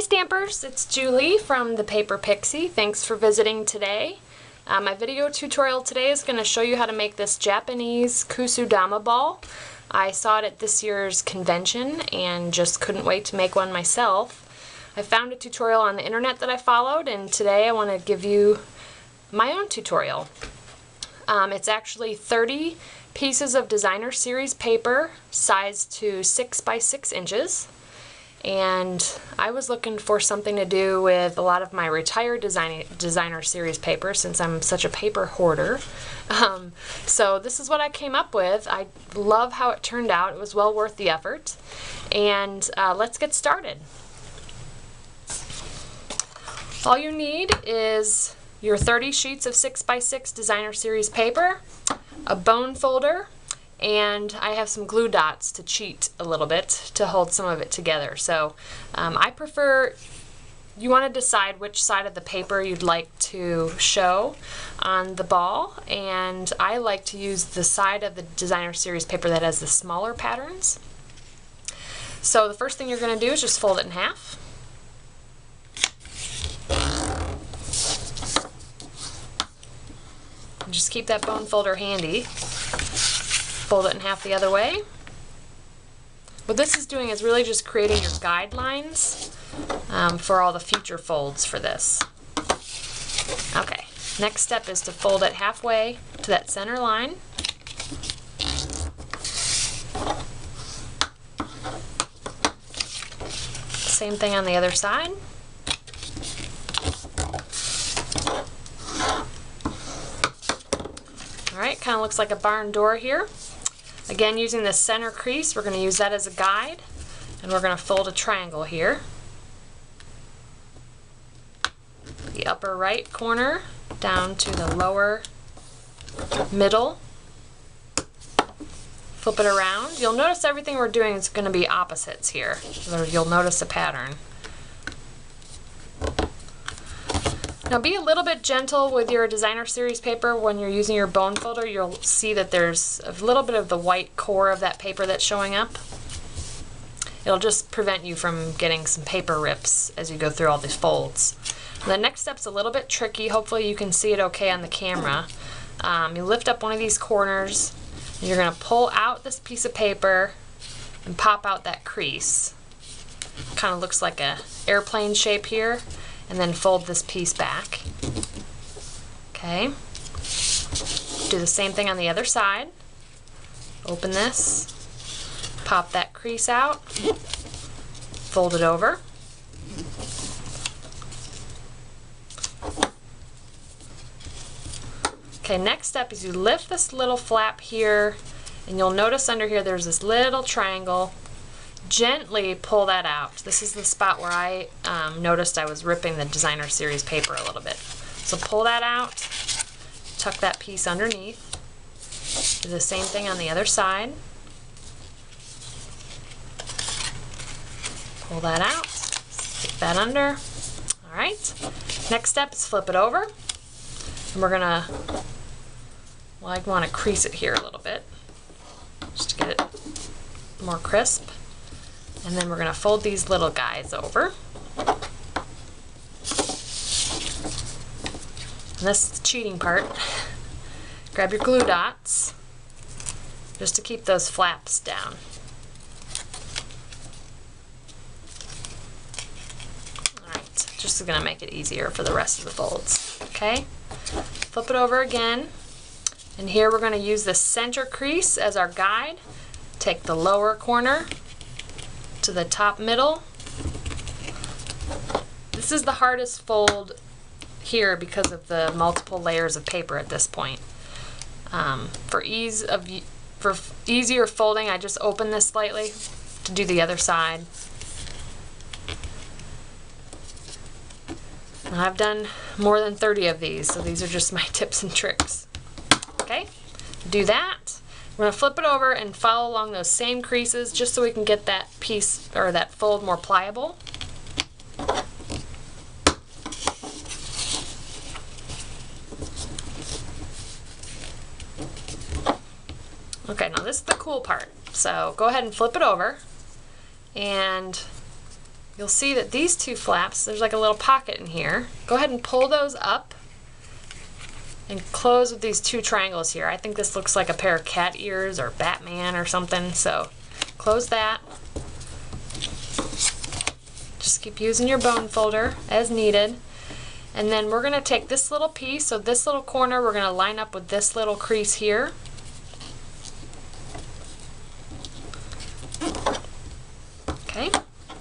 Stampers, it's Julie from the Paper Pixie. Thanks for visiting today. My video tutorial today is going to show you how to make this Japanese Kusudama ball. I saw it at this year's convention and just couldn't wait to make one myself. I found a tutorial on the internet that I followed, and today I want to give you my own tutorial. It's actually 30 pieces of designer series paper sized to 6 by 6 inches. And I was looking for something to do with a lot of my retired designer series paper since I'm such a paper hoarder. So this is what I came up with. I love how it turned out. It was well worth the effort. And let's get started. All you need is your 30 sheets of 6 by 6 designer series paper, a bone folder, and I have some glue dots to cheat a little bit to hold some of it together. So I prefer, you want to decide which side of the paper you'd like to show on the ball, and I like to use the side of the designer series paper that has the smaller patterns. So the first thing you're going to do is just fold it in half. And just keep that bone folder handy. Fold it in half the other way. What this is doing is really just creating your guidelines for all the future folds for this. Okay, next step is to fold it halfway to that center line. Same thing on the other side. Alright, kind of looks like a barn door here. Again, using the center crease, we're going to use that as a guide, and we're going to fold a triangle here. The upper right corner down to the lower middle. Flip it around. You'll notice everything we're doing is going to be opposites here. So you'll notice a pattern. Now be a little bit gentle with your designer series paper when you're using your bone folder. You'll see that there's a little bit of the white core of that paper that's showing up. It'll just prevent you from getting some paper rips as you go through all these folds. The next step's a little bit tricky. Hopefully you can see it okay on the camera. You lift up one of these corners, and you're going to pull out this piece of paper and pop out that crease. Kind of looks like an airplane shape here. And then fold this piece back. Okay. Do the same thing on the other side. Open this, pop that crease out, fold it over. Okay, next step is you lift this little flap here, and you'll notice under here there's this little triangle. Gently pull that out. This is the spot where I noticed I was ripping the designer series paper a little bit. So pull that out, tuck that piece underneath. Do the same thing on the other side. Pull that out, stick that under. Alright, next step is flip it over. And we're gonna, well, I want to crease it here a little bit just to get it more crisp. And then we're going to fold these little guys over. And this is the cheating part. Grab your glue dots just to keep those flaps down. Alright, just going to make it easier for the rest of the folds. Okay, flip it over again. And here we're going to use the center crease as our guide. Take the lower corner to the top middle. This is the hardest fold here because of the multiple layers of paper at this point. For easier folding, I just open this slightly to do the other side. Now, I've done more than 30 of these, so these are just my tips and tricks. Okay, do that. We're going to flip it over and follow along those same creases just so we can get that piece or that fold more pliable. Okay, now this is the cool part. So go ahead and flip it over, and you'll see that these two flaps, there's like a little pocket in here. Go ahead and pull those up and close with these two triangles here. I think this looks like a pair of cat ears or Batman or something, so close that. Just keep using your bone folder as needed. And then we're going to take this little piece, so this little corner we're going to line up with this little crease here. Okay,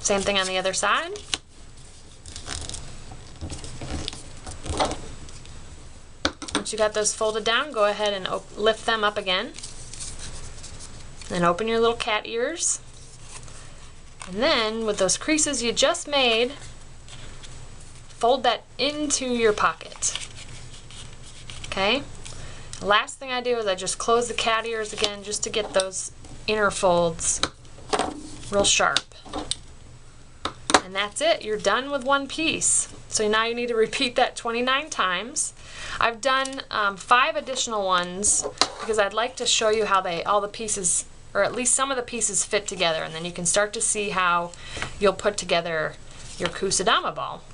same thing on the other side. Once you got those folded down, go ahead and lift them up again. Then open your little cat ears. And then with those creases you just made, fold that into your pocket. Okay? The last thing I do is I just close the cat ears again just to get those inner folds real sharp. And that's it. You're done with one piece. So now you need to repeat that 29 times. I've done 5 additional ones because I'd like to show you how all the pieces, or at least some of the pieces, fit together, and then you can start to see how you'll put together your Kusudama ball.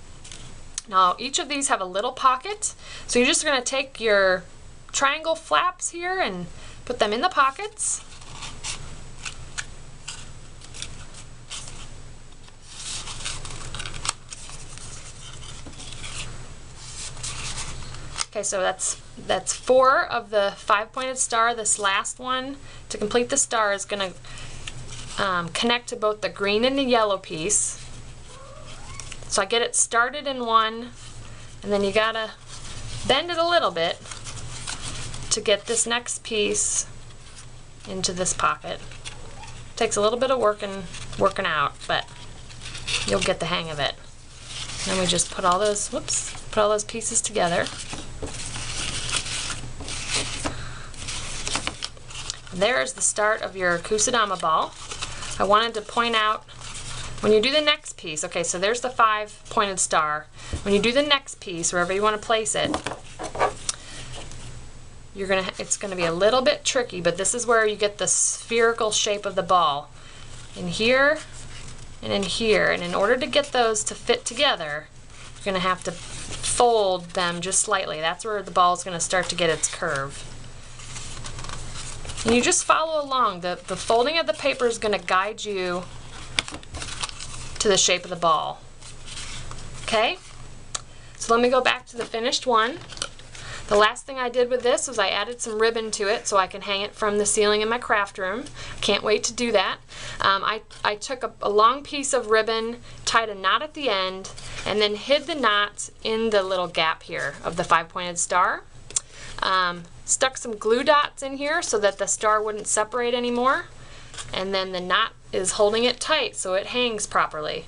Now each of these have a little pocket, so you're just going to take your triangle flaps here and put them in the pockets. Okay, so that's 4 of the 5-pointed star. This last one, to complete the star, is going to connect to both the green and the yellow piece. So I get it started in one, and then you gotta bend it a little bit to get this next piece into this pocket. Takes a little bit of working out, but you'll get the hang of it. And then we just put all those, put all those pieces together. There's the start of your Kusudama ball. I wanted to point out, when you do the next piece, okay, so there's the 5-pointed star. When you do the next piece, wherever you want to place it, it's gonna be a little bit tricky, but this is where you get the spherical shape of the ball. In here and in here, and in order to get those to fit together, you're gonna have to fold them just slightly. That's where the ball is gonna start to get its curve. And you just follow along. The folding of the paper is going to guide you to the shape of the ball. Okay? So let me go back to the finished one. The last thing I did with this was I added some ribbon to it so I can hang it from the ceiling in my craft room. Can't wait to do that. I took a long piece of ribbon, tied a knot at the end, and then hid the knot in the little gap here of the 5-pointed star. Stuck some glue dots in here so that the star wouldn't separate anymore, and then the knot is holding it tight so it hangs properly.